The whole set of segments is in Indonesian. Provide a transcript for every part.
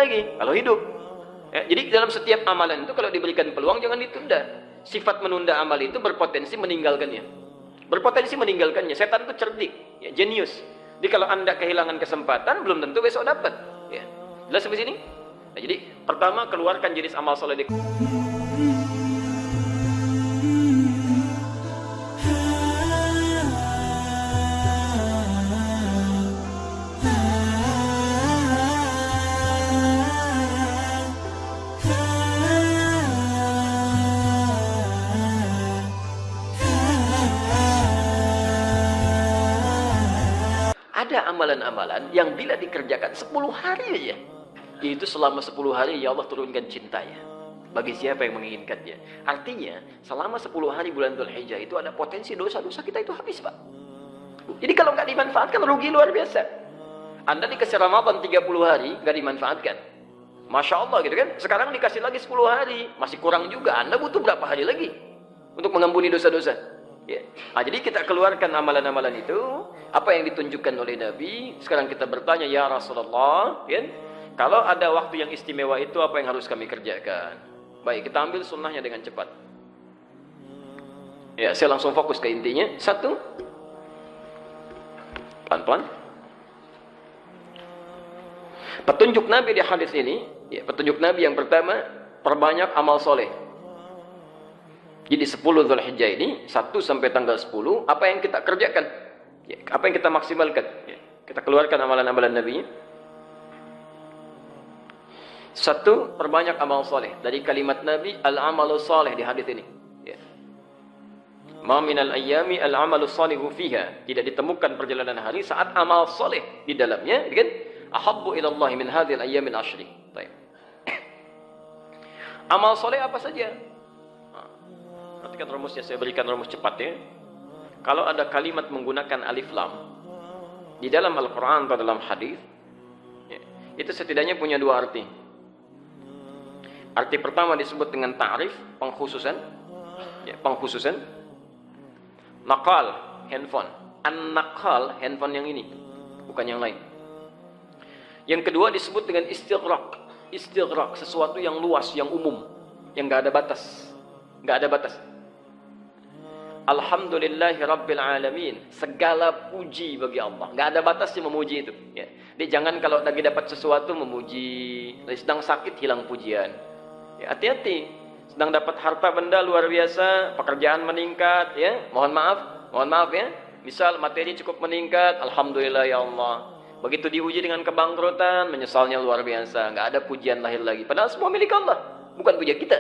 lagi kalau hidup. Ya, jadi dalam setiap amalan itu kalau diberikan peluang jangan ditunda. Sifat menunda amal itu berpotensi meninggalkannya. Berpotensi meninggalkannya. Setan itu cerdik, ya, jenius. Jadi kalau Anda kehilangan kesempatan, belum tentu besok dapat. Ya. Jelas sampai sini? Nah, jadi pertama keluarkan jenis amal soleh di ada amalan-amalan yang bila dikerjakan 10 hari aja, itu selama 10 hari ya Allah turunkan cintanya bagi siapa yang menginginkannya. Artinya selama 10 hari bulan Dzulhijjah itu ada potensi dosa-dosa kita itu habis, Pak. Jadi kalau nggak dimanfaatkan rugi luar biasa. Anda dikasih Ramadan 30 hari nggak dimanfaatkan, Masya Allah gitu kan. Sekarang dikasih lagi 10 hari masih kurang juga. Anda butuh berapa hari lagi untuk mengampuni dosa-dosa? Ya. Nah, jadi kita keluarkan amalan-amalan itu apa yang ditunjukkan oleh Nabi. Sekarang kita bertanya, ya Rasulullah, ya, kalau ada waktu yang istimewa itu apa yang harus kami kerjakan? Baik, kita ambil sunnahnya dengan cepat. Ya, saya langsung fokus ke intinya. Satu, pelan-pelan. Petunjuk Nabi di hadis ini, ya, petunjuk Nabi yang pertama, perbanyak amal soleh. Jadi 10 Dzulhijjah ini 1 sampai tanggal 10 apa yang kita kerjakan? Ya, apa yang kita maksimalkan? Ya, kita keluarkan amalan-amalan Nabi. 1, perbanyak amal soleh. Dari kalimat Nabi al-amalu soleh di hadis ini. Ya. Ma minal ayyami al-amalu salihu fiha. Tidak ditemukan perjalanan hari saat amal soleh di dalamnya, kan? Ahabbu ilallahi min hadhil ayyamil ashri. Baik. Amal soleh apa saja? Perhatikan rumusnya, saya berikan rumus cepat ya. Kalau ada kalimat menggunakan alif lam di dalam Al-Quran atau dalam hadis, ya, itu setidaknya punya 2 arti. Arti pertama disebut dengan ta'rif, pengkhususan, ya, pengkhususan. Naqal, handphone. An-naqal, handphone yang ini, bukan yang lain. Yang kedua disebut dengan istighraq. Istighraq, sesuatu yang luas, yang umum, yang nggak ada batas, nggak ada batas. Alhamdulillahi Rabbil Alamin. Segala puji bagi Allah. Nggak ada batasnya memuji itu. Ya. Jadi jangan kalau lagi dapat sesuatu memuji. Sedang sakit hilang pujian. Ya, hati-hati. Sedang dapat harta benda luar biasa, pekerjaan meningkat. Ya, mohon maaf ya. Misal materi cukup meningkat, Alhamdulillah ya Allah. Begitu diuji dengan kebangkrutan, menyesalnya luar biasa. Nggak ada pujian lahir lagi. Padahal semua milik Allah, bukan pujian kita.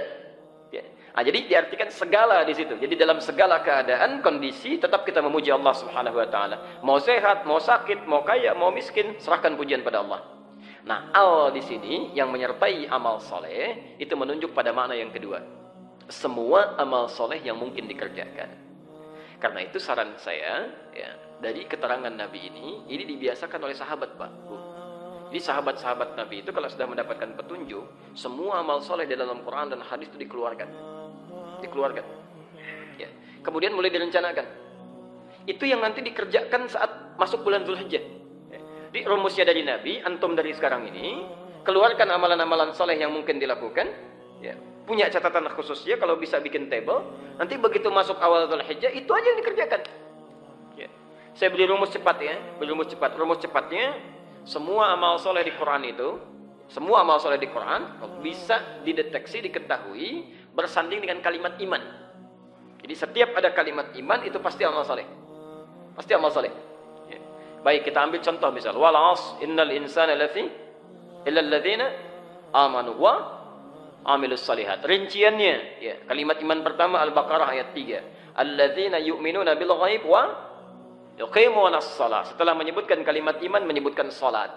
Ya. Nah, jadi diartikan segala di situ. Jadi dalam segala keadaan, kondisi, tetap kita memuji Allah Subhanahu wa taala. Mau sehat, mau sakit, mau kaya, mau miskin, serahkan pujian pada Allah. Nah, al di sini yang menyertai amal soleh itu menunjuk pada makna yang kedua. Semua amal soleh yang mungkin dikerjakan. Karena itu saran saya, ya, dari keterangan Nabi ini dibiasakan oleh sahabat, Pak. Jadi sahabat-sahabat Nabi itu kalau sudah mendapatkan petunjuk, semua amal soleh di dalam Quran dan hadis itu dikeluarkan. Ya. Kemudian mulai direncanakan. Itu yang nanti dikerjakan saat masuk bulan Dzulhijjah. Ya. Di rumusnya dari Nabi, antum dari sekarang ini keluarkan amalan-amalan soleh yang mungkin dilakukan. Ya. Punya catatan khususnya kalau bisa bikin table. Nanti begitu masuk awal Dzulhijjah itu aja yang dikerjakan. Ya. Saya beri rumus cepat ya. Rumus cepatnya, semua amal soleh di Quran itu, semua amal soleh di Quran bisa dideteksi, diketahui bersanding dengan kalimat iman. Jadi setiap ada kalimat iman itu pasti amal soleh. Pasti amal soleh. Ya. Baik, kita ambil contoh misal, wal 'asr innal insana lafi illal ladzina amanu wa amilus shalihat. Rinciannya, ya, kalimat iman pertama Al-Baqarah ayat 3. Alladzina yu'minuna bil ghaib wa yuqimunas shalah. Setelah menyebutkan kalimat iman menyebutkan salat.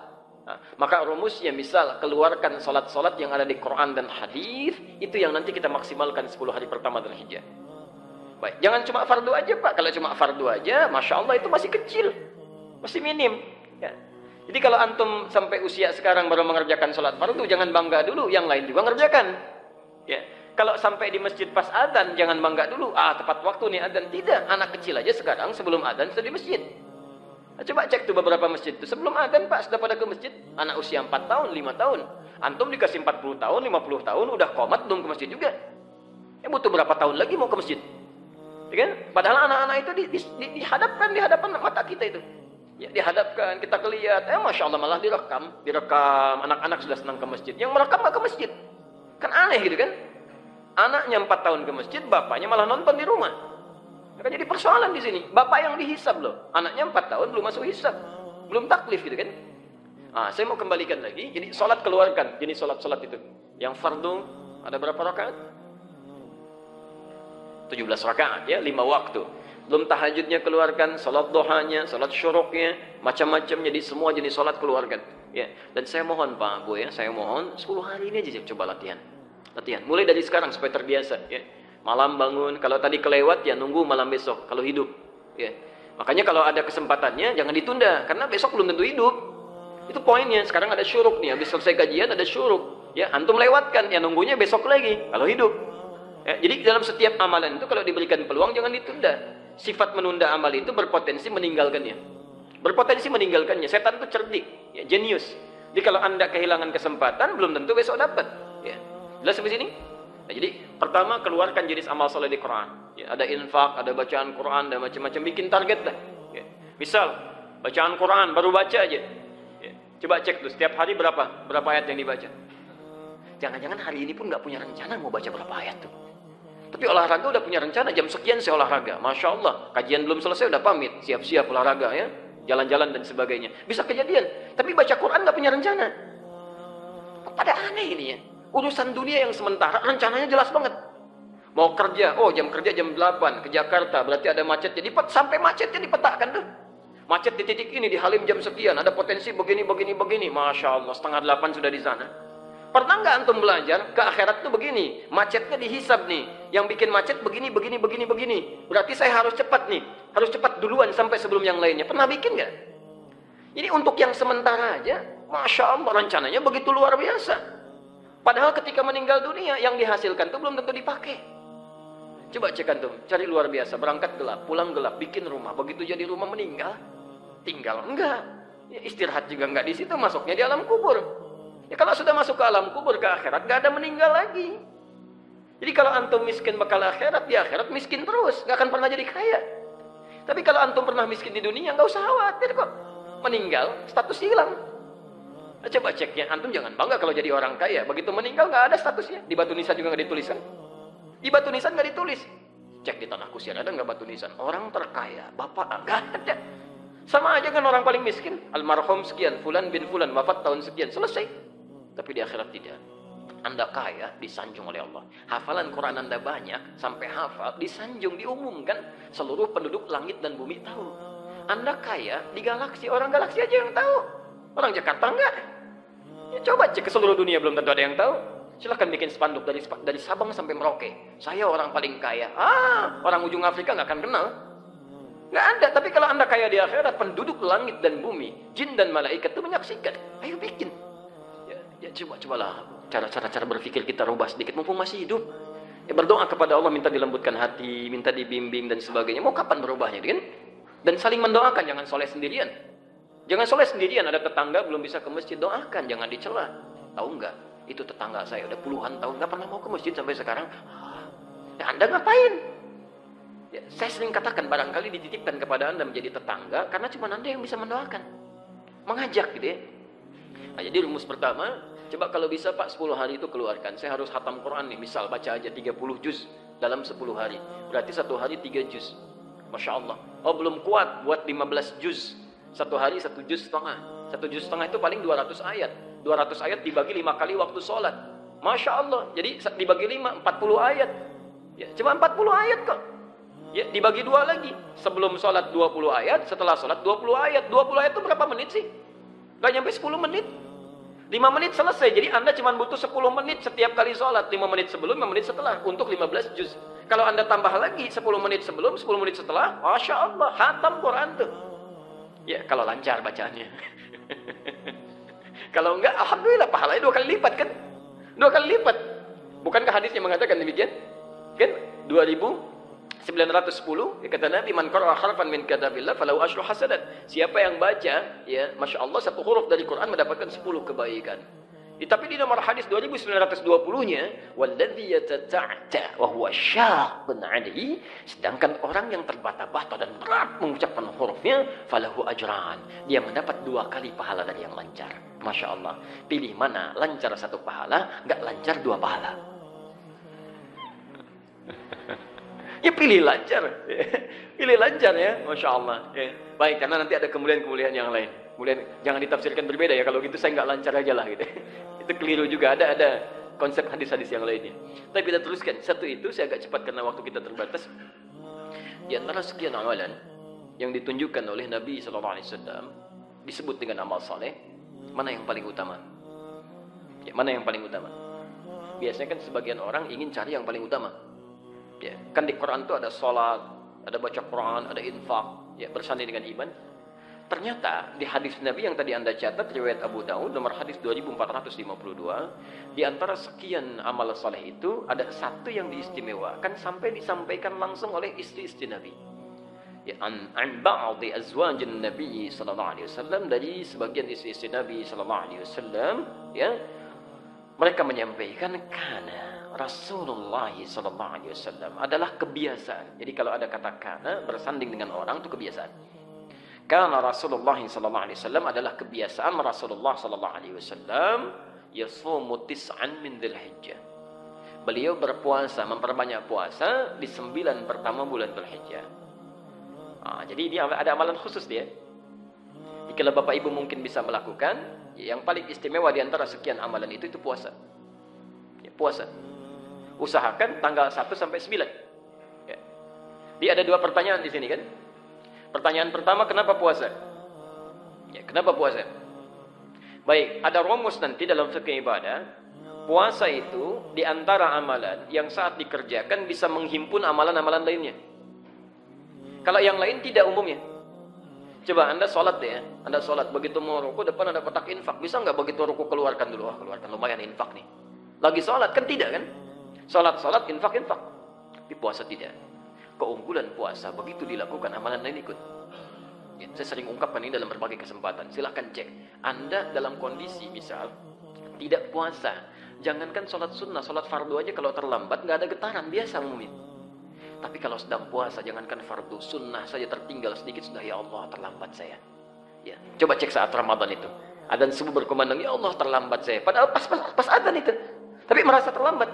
Nah, maka rumusnya misal keluarkan salat-salat yang ada di Quran dan hadis, itu yang nanti kita maksimalkan 10 hari pertama Dzulhijjah. Baik, jangan cuma fardu aja, Pak. Kalau cuma fardu aja, Masya Allah itu masih kecil, masih minim. Ya. Jadi kalau antum sampai usia sekarang baru mengerjakan salat fardu, jangan bangga dulu, yang lain juga ngerjakan. Ya. Kalau sampai di masjid pas adzan, jangan bangga dulu. Tepat waktu nih adzan. Tidak, anak kecil aja sekarang sebelum adzan sudah di masjid. Nah, coba cek tuh beberapa masjid tuh sebelum adzan Pak sudah pada ke masjid. Anak usia 4 tahun, 5 tahun. Antum dikasih 40 tahun, 50 tahun, udah komat belum ke masjid juga. Butuh berapa tahun lagi mau ke masjid? Ya kan? Padahal anak-anak itu dihadapkan di hadapan mata kita itu. Ya, dihadapkan, kita kelihat, Masya Allah malah direkam anak-anak sudah senang ke masjid. Yang merekam nggak ke masjid. Kan aneh gitu kan? Anaknya 4 tahun ke masjid, bapaknya malah nonton di rumah. Maka jadi persoalan di sini. Bapak yang dihisab loh. Anaknya 4 tahun belum masuk hisab. Belum taklif gitu kan. Saya mau kembalikan lagi. Jadi sholat keluarkan. Jenis sholat-sholat itu. Yang fardu ada berapa rakaat? 17 rakaat ya. 5 waktu. Belum tahajudnya keluarkan. Sholat dohanya, sholat syuruknya. Macam-macam. Jadi semua jenis sholat keluarkan. Ya. Dan saya mohon Pak Bu ya. Saya mohon 10 hari ini aja coba latihan. Mulai dari sekarang supaya terbiasa ya. Malam bangun, kalau tadi kelewat ya nunggu malam besok kalau hidup ya. Makanya kalau ada kesempatannya jangan ditunda karena besok belum tentu hidup. Itu poinnya. Sekarang ada syuruk nih, habis selesai kajian ada syuruk ya, antum lewatkan ya, nunggunya besok lagi kalau hidup ya. Jadi dalam setiap amalan itu kalau diberikan peluang jangan ditunda. Sifat menunda amal itu berpotensi meninggalkannya. Setan itu cerdik ya, jenius. Jadi kalau Anda kehilangan kesempatan belum tentu besok dapat ya. Jelas sampai sini? Nah, jadi pertama keluarkan jenis amal soleh di Quran. Ya, ada infak, ada bacaan Quran, dan macam-macam. Bikin target lah. Ya. Misal bacaan Quran baru baca aja. Ya. Coba cek tuh setiap hari berapa ayat yang dibaca. Jangan-jangan hari ini pun nggak punya rencana mau baca berapa ayat tuh. Tapi olahraga udah punya rencana jam sekian saya olahraga. Masya Allah. Kajian belum selesai udah pamit, siap-siap olahraga ya, jalan-jalan dan sebagainya. Bisa kejadian. Tapi baca Quran nggak punya rencana. Pada aneh ini ya. Urusan dunia yang sementara, rencananya jelas banget. Mau kerja, jam kerja jam 8 ke Jakarta, berarti ada macet. Jadi sampai macetnya dipetakan tuh. Macet di titik ini, di Halim jam sekian, ada potensi begini. Masya Allah, 7:30 sudah di sana. Pernah nggak antum belajar, ke akhirat tuh begini, macetnya dihisab nih. Yang bikin macet begini. Berarti saya harus cepat nih. Harus cepat duluan sampai sebelum yang lainnya. Pernah bikin nggak? Jadi untuk yang sementara aja, Masya Allah, rencananya begitu luar biasa. Padahal ketika meninggal dunia, yang dihasilkan itu belum tentu dipakai. Coba cek antum, cari luar biasa, berangkat gelap, pulang gelap, bikin rumah, begitu jadi rumah meninggal, tinggal enggak. Ya, istirahat juga enggak di situ, masuknya di alam kubur. Ya kalau sudah masuk ke alam kubur, ke akhirat, enggak ada meninggal lagi. Jadi kalau antum miskin bakal akhirat, di akhirat miskin terus, enggak akan pernah jadi kaya. Tapi kalau antum pernah miskin di dunia, enggak usah khawatir kok. Meninggal, status hilang. Coba cek ya, antum jangan bangga kalau jadi orang kaya. Begitu meninggal nggak ada statusnya. Di batu nisan juga nggak ditulis kan? Di batu nisan nggak ditulis. Cek di tanah kusir ada nggak batu nisan? Orang terkaya, bapak nggak ada. Sama aja kan orang paling miskin. Almarhum sekian, Fulan bin Fulan wafat tahun sekian, selesai. Tapi di akhirat tidak. Anda kaya disanjung oleh Allah. Hafalan Quran Anda banyak sampai hafal disanjung, diumumkan seluruh penduduk langit dan bumi tahu. Anda kaya di galaksi, orang galaksi aja yang tahu. Orang Jakarta enggak. Ya, coba cek ke seluruh dunia belum tentu ada yang tahu. Silahkan bikin spanduk dari Sabang sampai Merauke. Saya orang paling kaya. Orang ujung Afrika nggak akan kenal. Nggak ada. Tapi kalau Anda kaya di akhirat, penduduk langit dan bumi, jin dan malaikat itu menyaksikan. Ayo bikin. Ya cobalah cara berpikir kita rubah sedikit mumpung masih hidup. Ya berdoa kepada Allah, minta dilembutkan hati, minta dibimbing dan sebagainya. Mau kapan berubahnya, kan? Dan saling mendoakan, jangan soleh sendirian. Jangan soleh sendirian, ada tetangga belum bisa ke masjid, doakan, jangan dicela. Tahu nggak, itu tetangga saya udah puluhan tahun nggak pernah mau ke masjid sampai sekarang. Ya Anda ngapain? Ya, saya sering katakan barangkali dititipkan kepada Anda menjadi tetangga karena cuma Anda yang bisa mendoakan, mengajak gitu ya. Nah, jadi rumus pertama, coba kalau bisa Pak 10 hari itu keluarkan. Saya harus khatam Quran nih, misal baca aja 30 juz dalam 10 hari. Berarti 1 hari 3 juz. Masya Allah. Belum kuat buat 15 juz. 1 hari 1 juz setengah. 1 juz setengah itu paling 200 ayat. 200 ayat dibagi 5 kali waktu sholat. Masya Allah. Jadi dibagi 5, 40 ayat. Ya, cuma 40 ayat kok. Ya, dibagi 2 lagi. Sebelum sholat 20 ayat, setelah sholat 20 ayat. 20 ayat itu berapa menit sih? Gak nyampe 10 menit. 5 menit selesai. Jadi Anda cuma butuh 10 menit setiap kali sholat. 5 menit sebelum, 5 menit setelah. Untuk 15 juz. Kalau Anda tambah lagi 10 menit sebelum, 10 menit setelah. Masya Allah. Khatam Quran tuh. Ya, kalau lancar bacaannya. Kalau enggak, alhamdulillah pahalanya 2 kali lipat kan? 2 kali lipat. Bukankah hadisnya mengatakan demikian? Kan? 2910, ya kata Nabi, man qara'a harfan min kitabillah falahu asyru hasanat. Siapa yang baca, ya, Masya Allah, 1 huruf dari Quran mendapatkan 10 kebaikan. Tapi di nomor hadis 2920-nya, walladzi yatata'ta wa huwa syaqqun 'alaihi, sedangkan orang yang terbata-bata dan berat mengucapkan hurufnya, falahu ajran, dia mendapat 2 kali pahala dari yang lancar. Masya Allah. Pilih mana? Lancar 1 pahala, enggak lancar 2 pahala. Ya pilih lancar. Pilih lancar ya, Masya Allah. Ya. Baik, karena nanti ada kemuliaan-kemuliaan yang lain. Kemudian jangan ditafsirkan berbeda ya, kalau gitu saya nggak lancar aja lah gitu. Itu keliru juga, ada konsep hadis-hadis yang lainnya. Tapi kita teruskan, satu itu saya agak cepat karena waktu kita terbatas. Di antara sekian amalan yang ditunjukkan oleh Nabi SAW disebut dengan amal saleh, mana yang paling utama? Ya, mana yang paling utama? Biasanya kan sebagian orang ingin cari yang paling utama. Ya, kan di Quran itu ada sholat, ada baca Quran, ada infak, ya bersanding dengan iman. Ternyata di hadis Nabi yang tadi Anda catat, riwayat Abu Daud nomor hadis 2452, di antara sekian amal saleh itu ada satu yang diistimewakan sampai disampaikan langsung oleh istri-istri Nabi. Ya, an ba'dhi azwajin Nabi sallallahu alaihi wasallam, dari sebagian istri-istri Nabi sallallahu alaihi wasallam, ya. Mereka menyampaikan kana Rasulullah sallallahu alaihi wasallam, adalah kebiasaan. Jadi kalau ada kata kana bersanding dengan orang itu kebiasaan. Karena Rasulullah SAW adalah kebiasaan Rasulullah SAW yasumu tis'an min Dzulhijjah. Beliau berpuasa, memperbanyak puasa di 9 pertama bulan Dzulhijjah. Jadi dia ada amalan khusus dia. Jika Bapak Ibu mungkin bisa melakukan, yang paling istimewa di antara sekian amalan itu puasa. Ya, puasa. Usahakan tanggal 1 sampai 9. Ya. Dia ada 2 pertanyaan di sini kan? Pertanyaan pertama, kenapa puasa? Ya, kenapa puasa? Baik, ada rumus nanti dalam fikih ibadah. Puasa itu di antara amalan yang saat dikerjakan bisa menghimpun amalan-amalan lainnya. Kalau yang lain tidak umumnya. Coba Anda sholat deh ya. Anda sholat, begitu mau ruku depan ada kotak infak. Bisa nggak begitu ruku keluarkan dulu? Keluarkan, lumayan infak nih. Lagi sholat, kan tidak kan? Sholat, infak. Tapi puasa tidak. Keunggulan puasa, begitu dilakukan amalan lain ikut. Ya, saya sering ungkapkan ini dalam berbagai kesempatan. Silahkan cek. Anda dalam kondisi misal tidak puasa, jangankan sholat sunnah, sholat fardu aja kalau terlambat nggak ada getaran, biasa umumnya. Tapi kalau sedang puasa, jangankan fardu, sunnah saja tertinggal sedikit sudah, ya Allah terlambat saya. Ya, coba cek saat Ramadan itu. Adzan subuh berkumandang, ya Allah terlambat saya. Padahal pas adzan itu, tapi merasa terlambat.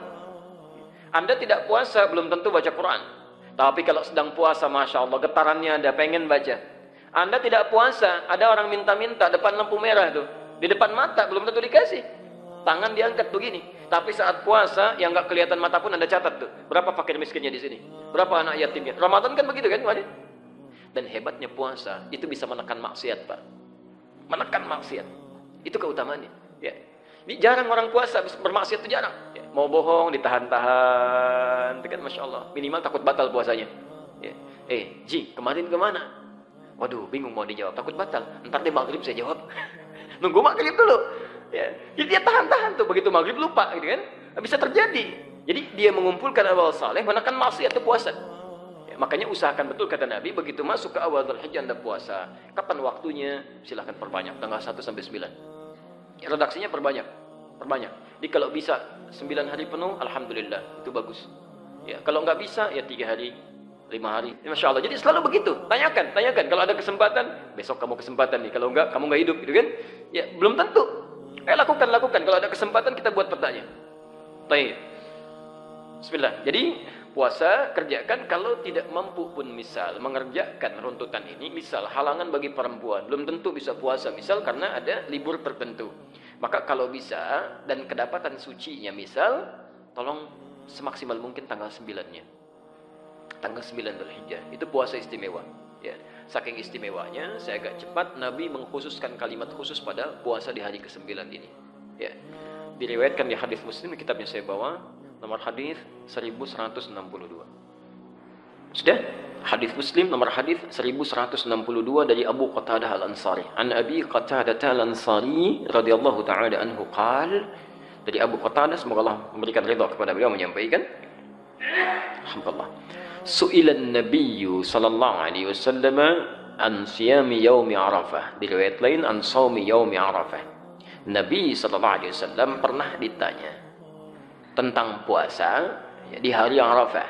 Anda tidak puasa belum tentu baca Quran. Tapi kalau sedang puasa, Masya Allah, getarannya ada, pengen baca. Anda tidak puasa, ada orang minta-minta, depan lampu merah tuh. Di depan mata, belum tentu dikasih. Tangan diangkat begini. Tapi saat puasa, yang nggak kelihatan mata pun Anda catat tuh. Berapa fakir miskinnya di sini? Berapa anak yatimnya? Ramadan kan begitu kan, Pak? Dan hebatnya puasa, itu bisa menekan maksiat, Pak. Menekan maksiat. Itu keutamaannya. Ya. Jarang orang puasa bermaksiat itu jarang. Ya. Mau bohong ditahan-tahan, itu kan Masya Allah. Minimal takut batal puasanya. Ya. Ji, kemarin kemana? Waduh, bingung mau dijawab, takut batal. Ntar deh maghrib saya jawab. Nunggu maghrib dulu. Ya. Jadi dia tahan-tahan tuh, begitu maghrib lupa, gitu kan? Bisa terjadi. Jadi dia mengumpulkan amal saleh, menekan maksiat itu puasa. Ya, makanya usahakan betul kata Nabi, begitu masuk ke awal Dzulhijjah Anda puasa. Kapan waktunya? Silahkan perbanyak, tanggal 1 sampai 9. Redaksinya perbanyak. Jadi kalau bisa 9 hari penuh, alhamdulillah, itu bagus. Ya, kalau nggak bisa, ya 3 hari, 5 hari. Ya, Masya Allah. Jadi selalu begitu. Tanyakan. Kalau ada kesempatan, besok kamu kesempatan nih. Kalau enggak, kamu nggak hidup, gitu kan? Ya, belum tentu. Lakukan. Kalau ada kesempatan, kita buat pertanyaan. Baik. Bismillah. Jadi puasa kerjakan, kalau tidak mampu pun misal mengerjakan runtutan ini, misal halangan bagi perempuan belum tentu bisa puasa, misal karena ada libur tertentu, maka kalau bisa dan kedapatan sucinya misal, tolong semaksimal mungkin tanggal 9-nya, tanggal 9 Dzulhijjah itu puasa istimewa. Ya, saking istimewanya saya agak cepat, Nabi mengkhususkan kalimat khusus pada puasa di hari ke-9 ini. Ya, diriwayatkan di hadis Muslim, kitabnya saya bawa, nomor hadis 1162. Sudah? Hadis Muslim nomor hadis 1162 dari Abu Qatadah Al-Ansari. An Abi Qatadah Al-Ansari radhiyallahu taala anhu qala, dari Abu Qatadah, semoga Allah memberikan ridha kepada beliau, menyampaikan, alhamdulillah, su'ilan nabiyyu sallallahu alaihi wasallam an siyami yaumi Arafah. Di riwayat lain an shaumi yaumi Arafah. Nabi SAW pernah ditanya tentang puasa ya, di hari Arafah.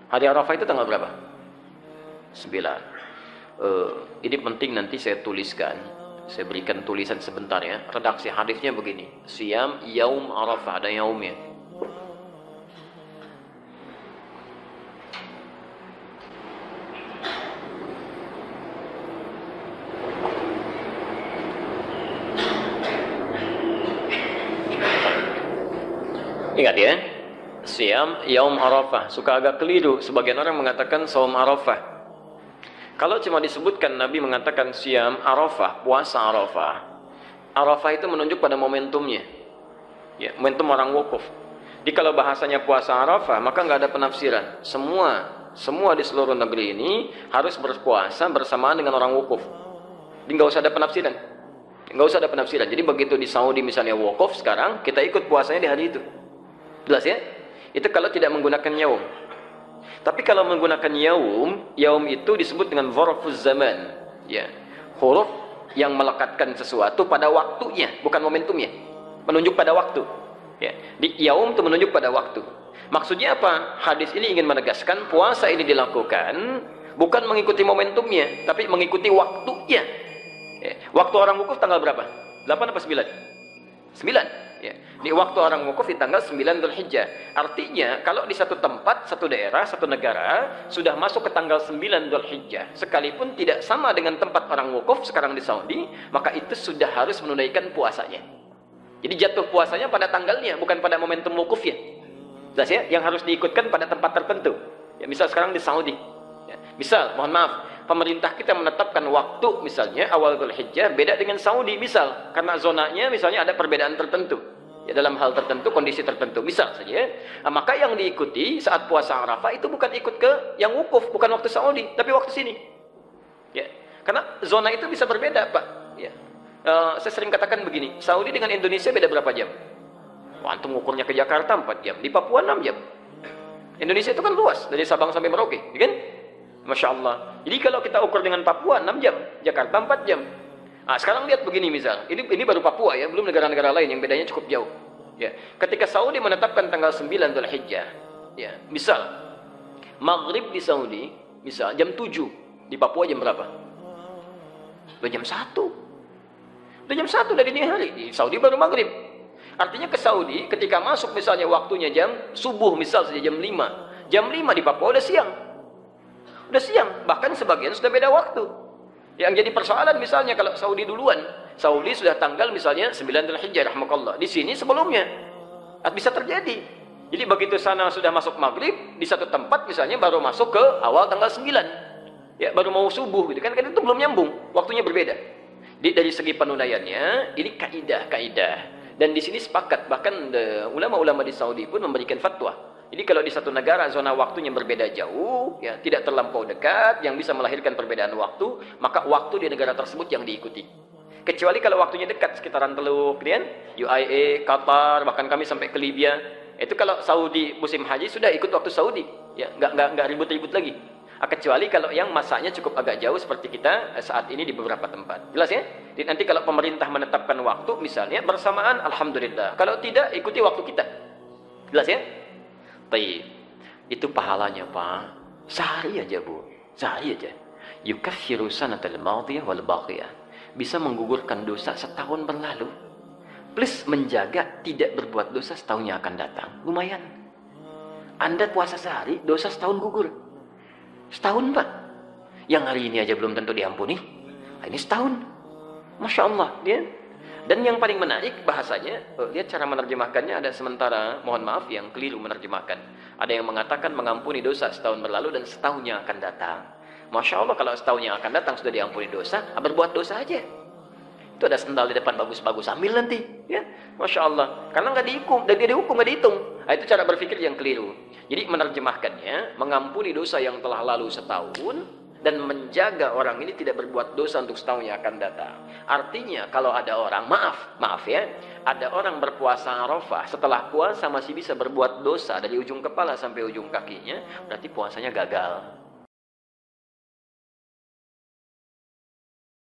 Hari Arafah itu tanggal berapa? 9. Ini penting, nanti saya tuliskan. Saya berikan tulisan sebentar ya. Redaksi hadisnya begini. Siyam yaum Arafah, ada yaumnya. Ingat ya, Siyam yaum Arafah. Suka agak keliru, sebagian orang mengatakan saum Arafah. Kalau cuma disebutkan Nabi mengatakan Siyam Arafah, puasa Arafah, Arafah itu menunjuk pada momentumnya ya, momentum orang wukuf. Jadi kalau bahasanya puasa Arafah, maka nggak ada penafsiran. Semua di seluruh negeri ini harus berpuasa bersamaan dengan orang wukuf. Jadi nggak usah ada penafsiran. Nggak usah ada penafsiran. Jadi begitu di Saudi misalnya wukuf sekarang, kita ikut puasanya di hari itu. Jelas ya? Itu kalau tidak menggunakan yaum. Tapi kalau menggunakan yaum itu disebut dengan dzarfuz zaman. Ya. Huruf yang melekatkan sesuatu pada waktunya, bukan momentumnya. Menunjuk pada waktu. Ya. Di yaum itu menunjuk pada waktu. Maksudnya apa? Hadis ini ingin menegaskan puasa ini dilakukan bukan mengikuti momentumnya, tapi mengikuti waktunya. Ya. Waktu orang wukuf tanggal berapa? 8 apa 9? 9. Ya. Di waktu orang wukuf di tanggal 9 Dzulhijjah. Artinya kalau di satu tempat, satu daerah, satu negara sudah masuk ke tanggal 9 Dzulhijjah, sekalipun tidak sama dengan tempat orang wukuf sekarang di Saudi, maka itu sudah harus menunaikan puasanya. Jadi jatuh puasanya pada tanggalnya, bukan pada momentum wukufnya. Jelas ya? Yang harus diikutkan pada tempat tertentu. Ya, misal sekarang di Saudi. Ya. Misal, mohon maaf, pemerintah kita menetapkan waktu misalnya awal Dzulhijjah beda dengan Saudi misal, karena zonanya misalnya ada perbedaan tertentu. Ya, dalam hal tertentu, kondisi tertentu, misal saja. Nah, maka yang diikuti saat puasa Arafah itu bukan ikut ke yang wukuf, bukan waktu Saudi, tapi waktu sini. Ya, karena zona itu bisa berbeda, Pak. Ya. Saya sering katakan begini, Saudi dengan Indonesia beda berapa jam? Wah, antum ukurnya ke Jakarta 4 jam, di Papua 6 jam. Indonesia itu kan luas, dari Sabang sampai Merauke, ya kan? Masya Allah. Jadi kalau kita ukur dengan Papua 6 jam, Jakarta 4 jam. Nah, sekarang lihat begini misal, ini baru Papua ya, belum negara-negara lain yang bedanya cukup jauh. Ya, ketika Saudi menetapkan tanggal 9 Dzulhijjah, ya, misal maghrib di Saudi, misal jam 7, di Papua jam berapa? Udah jam 1. Udah jam 1 dari dini hari, di Saudi baru maghrib. Artinya ke Saudi ketika masuk misalnya waktunya jam subuh misal saja jam 5. Jam 5 di Papua udah siang. Udah siang, bahkan sebagian sudah beda waktu. Yang jadi persoalan misalnya kalau Saudi duluan, Saudi sudah tanggal misalnya 9 Dzulhijjah rahmakallah. Di sini sebelumnya. Bisa terjadi. Jadi begitu sana sudah masuk maghrib, di satu tempat misalnya baru masuk ke awal tanggal 9. Ya, baru mau subuh gitu kan, itu belum nyambung, waktunya berbeda. Dari segi penunaiannya, ini kaidah. Dan di sini sepakat, bahkan ulama-ulama di Saudi pun memberikan fatwa. Jadi kalau di satu negara zona waktunya berbeda jauh, ya tidak terlampau dekat, yang bisa melahirkan perbedaan waktu, maka waktu di negara tersebut yang diikuti. Kecuali kalau waktunya dekat, sekitaran Teluk, kemudian UAE, Qatar, bahkan kami sampai ke Libya. Itu kalau Saudi musim haji sudah ikut waktu Saudi, ya nggak ribut-ribut lagi. Kecuali kalau yang masanya cukup agak jauh seperti kita saat ini di beberapa tempat. Jelas ya? Jadi nanti kalau pemerintah menetapkan waktu misalnya bersamaan, alhamdulillah. Kalau tidak, ikuti waktu kita. Jelas ya? Baik. Itu pahalanya, Pak. Sehari aja, Bu. Sehari aja. Yukaffiru sanatal madiyah wal baqiyah. Bisa menggugurkan dosa setahun berlalu. Plus menjaga tidak berbuat dosa setahun yang akan datang. Lumayan. Anda puasa sehari, dosa setahun gugur. Setahun, Pak. Yang hari ini aja belum tentu diampuni. Ini setahun. Masya Allah. Ya? Dan yang paling menarik bahasanya, lihat cara menerjemahkannya ada sementara, mohon maaf yang keliru menerjemahkan. Ada yang mengatakan mengampuni dosa setahun berlalu dan setahun yang akan datang. Masya Allah, kalau setahun yang akan datang sudah diampuni dosa, berbuat dosa aja. Itu ada sendal di depan bagus-bagus, ambil nanti. Ya, Masya Allah. Karena nggak dihukum, dan dia dihukum nggak dihitung. Nah, itu cara berpikir yang keliru. Jadi menerjemahkannya, mengampuni dosa yang telah lalu setahun, dan menjaga orang ini tidak berbuat dosa untuk setahun yang akan datang. Artinya kalau ada orang, maaf ya, ada orang berpuasa Arafah, setelah puasa masih bisa berbuat dosa dari ujung kepala sampai ujung kakinya, berarti puasanya gagal.